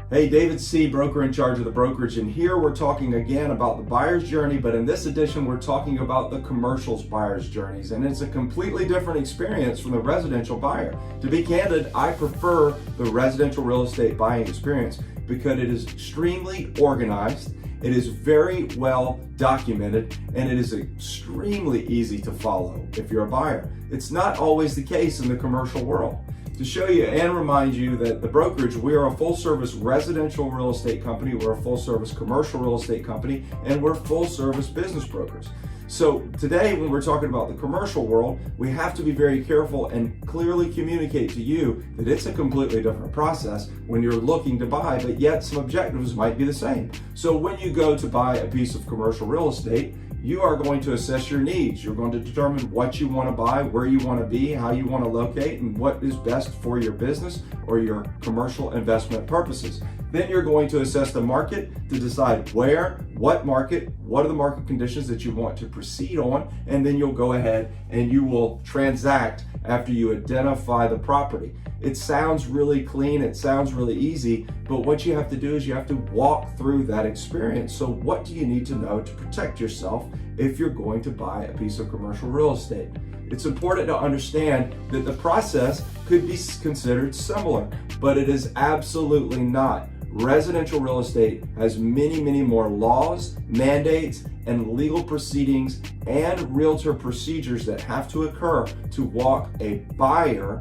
Hey, David C., broker in charge of the brokerage, and here we're talking again about the buyer's journey, but in this edition we're talking about the commercial's buyer's journeys, and it's a completely different experience from the residential buyer. To be candid, I prefer the residential real estate buying experience because it is extremely organized, it is very well documented, and it is extremely easy to follow if you're a buyer. It's not always the case in the commercial world. To show you and remind you that the brokerage, we are a full-service residential real estate company, we're a full-service commercial real estate company, and we're full-service business brokers. So today, when we're talking about the commercial world, we have to be very careful and clearly communicate to you that it's a completely different process when you're looking to buy, but yet some objectives might be the same. So when you go to buy a piece of commercial real estate, you are going to assess your needs. You're going to determine what you want to buy, where you want to be, how you want to locate, and what is best for your business or your commercial investment purposes. Then you're going to assess the market to decide where, what market, what are the market conditions that you want to proceed on, and then you'll go ahead and you will transact after you identify the property. It sounds really clean, it sounds really easy, but what you have to do is you have to walk through that experience. So what do you need to know to protect yourself if you're going to buy a piece of commercial real estate? It's important to understand that the process could be considered similar, but it is absolutely not. Residential real estate has many more laws, mandates, and legal proceedings and realtor procedures that have to occur to walk a buyer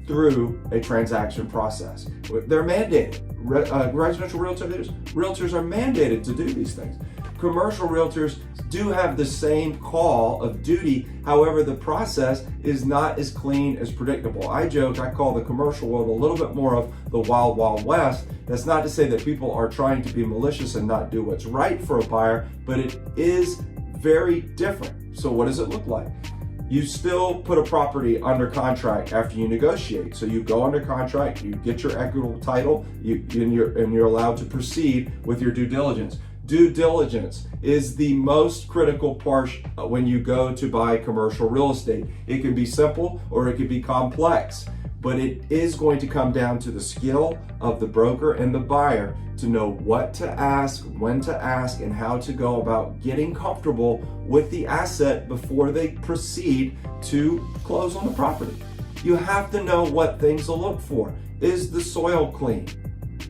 through a transaction process. They're mandated. Residential realtors are mandated to do these things. Commercial realtors do have the same call of duty. However, the process is not as clean as predictable. I joke, I call the commercial world a little bit more of the wild, wild west. That's not to say that people are trying to be malicious and not do what's right for a buyer, but it is very different. So what does it look like? You still put a property under contract after you negotiate. So you go under contract, you get your equitable title, and you're allowed to proceed with your due diligence. Due diligence is the most critical part when you go to buy commercial real estate. It can be simple or it can be complex, but it is going to come down to the skill of the broker and the buyer to know what to ask, when to ask, and how to go about getting comfortable with the asset before they proceed to close on the property. You have to know what things to look for. Is the soil clean?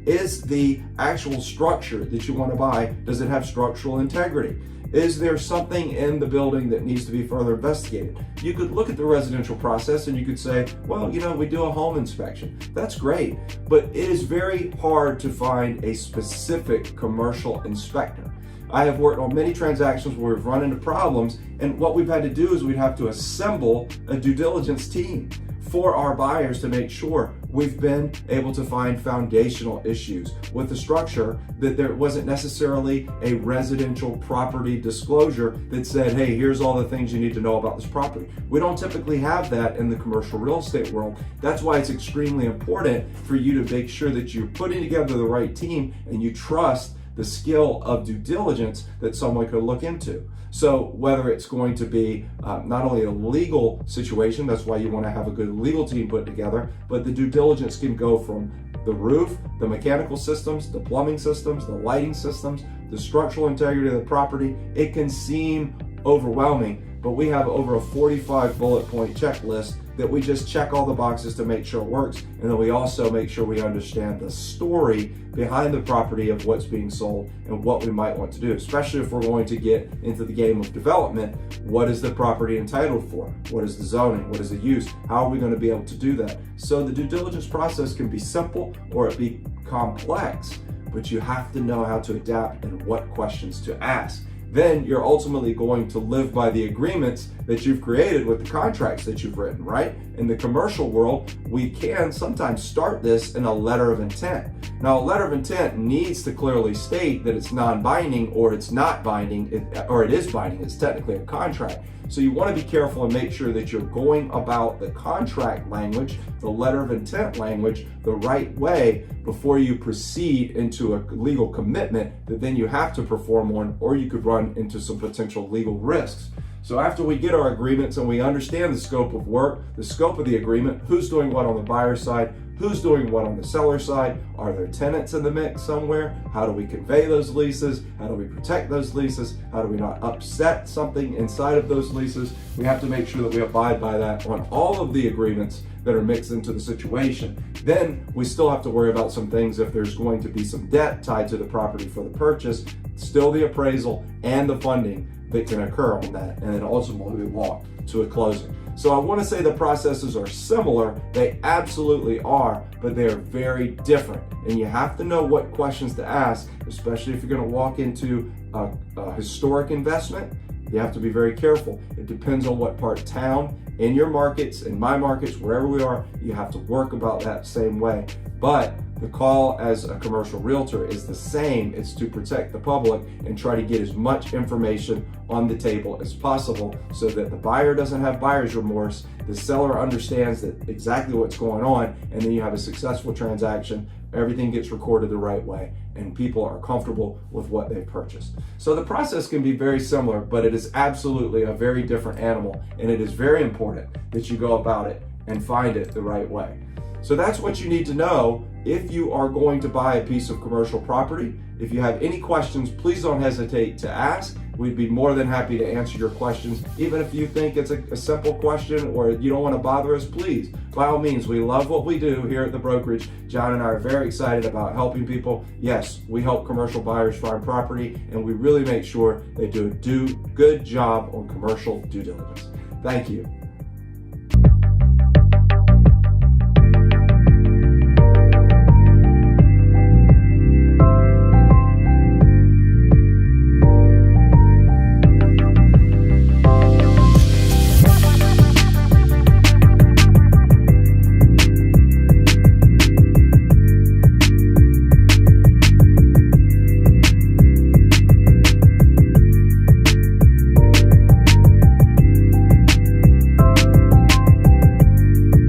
Is the actual structure that you want to buy, does it have structural integrity? Is there something in the building that needs to be further investigated? You could look at the residential process and you could say, well, we do a home inspection. That's great, but it is very hard to find a specific commercial inspector. I have worked on many transactions where we've run into problems, and what we've had to do is we'd have to assemble a due diligence team for our buyers to make sure we've been able to find foundational issues with the structure, that there wasn't necessarily a residential property disclosure that said, hey, here's all the things you need to know about this property. We don't typically have that in the commercial real estate world. That's why it's extremely important for you to make sure that you're putting together the right team and you trust the skill of due diligence that someone could look into. So whether it's going to be not only a legal situation, that's why you want to have a good legal team put together, but the due diligence can go from the roof, the mechanical systems, the plumbing systems, the lighting systems, the structural integrity of the property. It can seem overwhelming, but we have over a 45 bullet point checklist that we just check all the boxes to make sure it works. And then we also make sure we understand the story behind the property of what's being sold and what we might want to do, especially if we're going to get into the game of development. What is the property entitled for? What is the zoning? What is the use? How are we going to be able to do that? So the due diligence process can be simple or it be complex, but you have to know how to adapt and what questions to ask. Then you're ultimately going to live by the agreements that you've created with the contracts that you've written, right? In the commercial world, we can sometimes start this in a letter of intent. Now, a letter of intent needs to clearly state that it's non-binding or it's not binding, or it is binding. It's technically a contract. So you want to be careful and make sure that you're going about the contract language, the letter of intent language, the right way before you proceed into a legal commitment that then you have to perform on, or you could run into some potential legal risks. So after we get our agreements and we understand the scope of work, the scope of the agreement, who's doing what on the buyer side, Who's doing what on the seller side? Are there tenants in the mix somewhere? How do we convey those leases? How do we protect those leases? How do we not upset something inside of those leases? We have to make sure that we abide by that on all of the agreements that are mixed into the situation. Then we still have to worry about some things if there's going to be some debt tied to the property for the purchase, still the appraisal and the funding that can occur on that, and then ultimately walk to a closing. So I want to say the processes are similar. They absolutely are, but they are very different. And you have to know what questions to ask, especially if you're going to walk into a historic investment. You have to be very careful. It depends on what part of town, in your markets, in my markets, wherever we are, you have to work about that same way. But the call as a commercial realtor is the same. It's to protect the public and try to get as much information on the table as possible so that the buyer doesn't have buyer's remorse, the seller understands that exactly what's going on, and then you have a successful transaction. Everything gets recorded the right way and people are comfortable with what they've purchased. So the process can be very similar, but it is absolutely a very different animal, and it is very important that you go about it and find it the right way. So that's what you need to know if you are going to buy a piece of commercial property. If you have any questions, please don't hesitate to ask. We'd be more than happy to answer your questions. Even if you think it's a simple question or you don't want to bother us, please, by all means, we love what we do here at the brokerage. John and I are very excited about helping people. Yes, we help commercial buyers find property, and we really make sure they do a good job on commercial due diligence. Thank you.